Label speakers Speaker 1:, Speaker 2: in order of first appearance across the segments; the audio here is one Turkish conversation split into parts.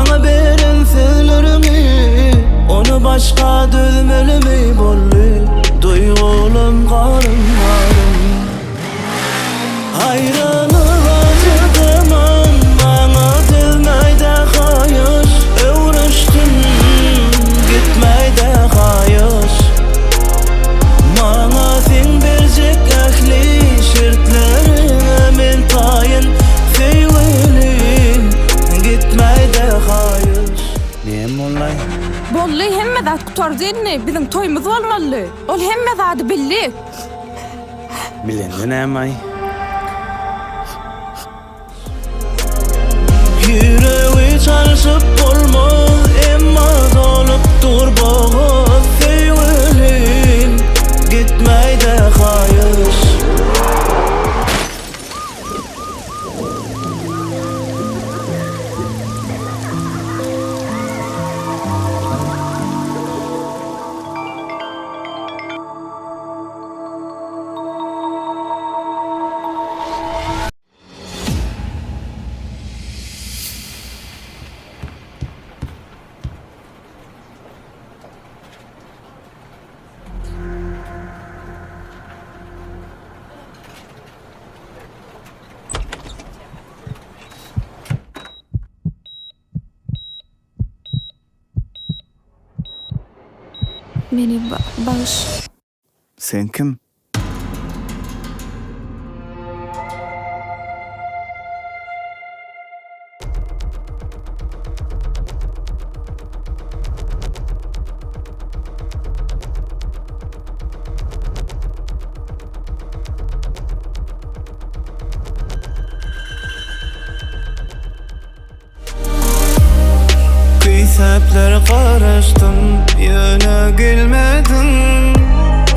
Speaker 1: Bana beren sözlerimi, onu başka dözmelimi bolly. Duygulum karım karım. Hayranım acıdıman, bana dözmeyde hayır. Öwreşdim, gitmeyde hayır. Bana sen berjek ähli şertlerine men taýyn. Seýwelim, gitmeyde hayır.
Speaker 2: Näme bollay?
Speaker 3: Bolly hemme zat kutarjyny, bizim toýumuz bolmaly. Ol hemme zady billi.
Speaker 2: Bilende näme ay?
Speaker 1: Yüreği çalışıp olmaz, emma dolup dur boğaz. Seýwelim, gitmeyde hayır.
Speaker 3: Meni bağış.
Speaker 2: Sen kim?
Speaker 1: Kıyseplere karıştım, yöne gelmedin.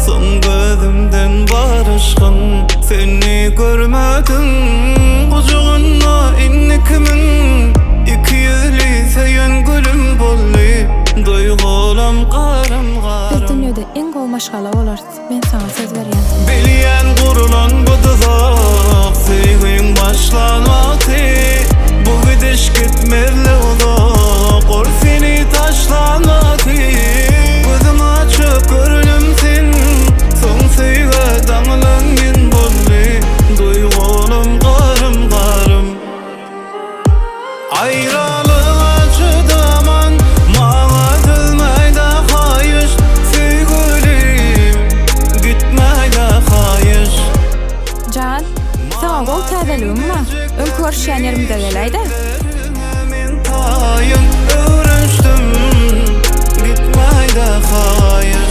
Speaker 1: Son gözümden barışkın, seni görmedim. Kucağına innikimin, iki yüzlü seyen gülüm bolly. Duygulam karım
Speaker 3: Biz
Speaker 1: karım.
Speaker 3: dünýede en gowy maşgala bolarys. Ben sana söz berýän.
Speaker 1: Bilýän gurulan bu tuzak, sevgiň başlanmady. Bu gidiş gitmeli uzak, or seni taşlanmady. Gözüm açıp görünüm sen, son sevgi damlangyn bolly. Duygulum karım karım. Ayrılık acıdaman, maňa dözmeyde hayır. Sevgilim, gitmeyde hayır.
Speaker 3: Can, sana bol täzeligim var. Öňkü görüşýän ýerimize geleýdi.
Speaker 1: Men taýyn, öwreşdim, gitmeyde hayır.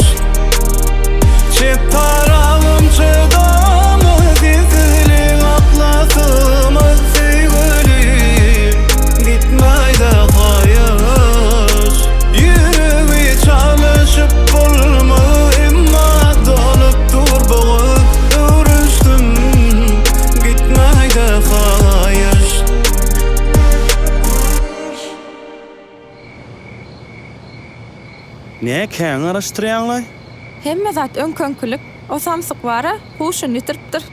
Speaker 1: Çep taralım çydamy, dizili aklasymı. Sevgilim, gitmeyde hayır. Yüreği çalışıp bolmaly, emma dolup dur boğaz. Öwreşdim, gitmeyde hayır.
Speaker 2: Näme käň araşdyrýanlar?
Speaker 3: Hemme zat öňköňkülük, o samsyk bara huşuny ýitiripdir.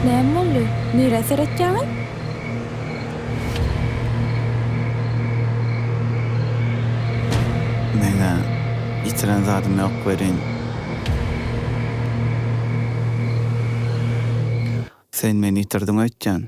Speaker 3: Näme boldy? Nire seretýäňiz?
Speaker 2: Meňe ýitiren zadym ýok berin. Sen meni ýitirdiň öýtýän.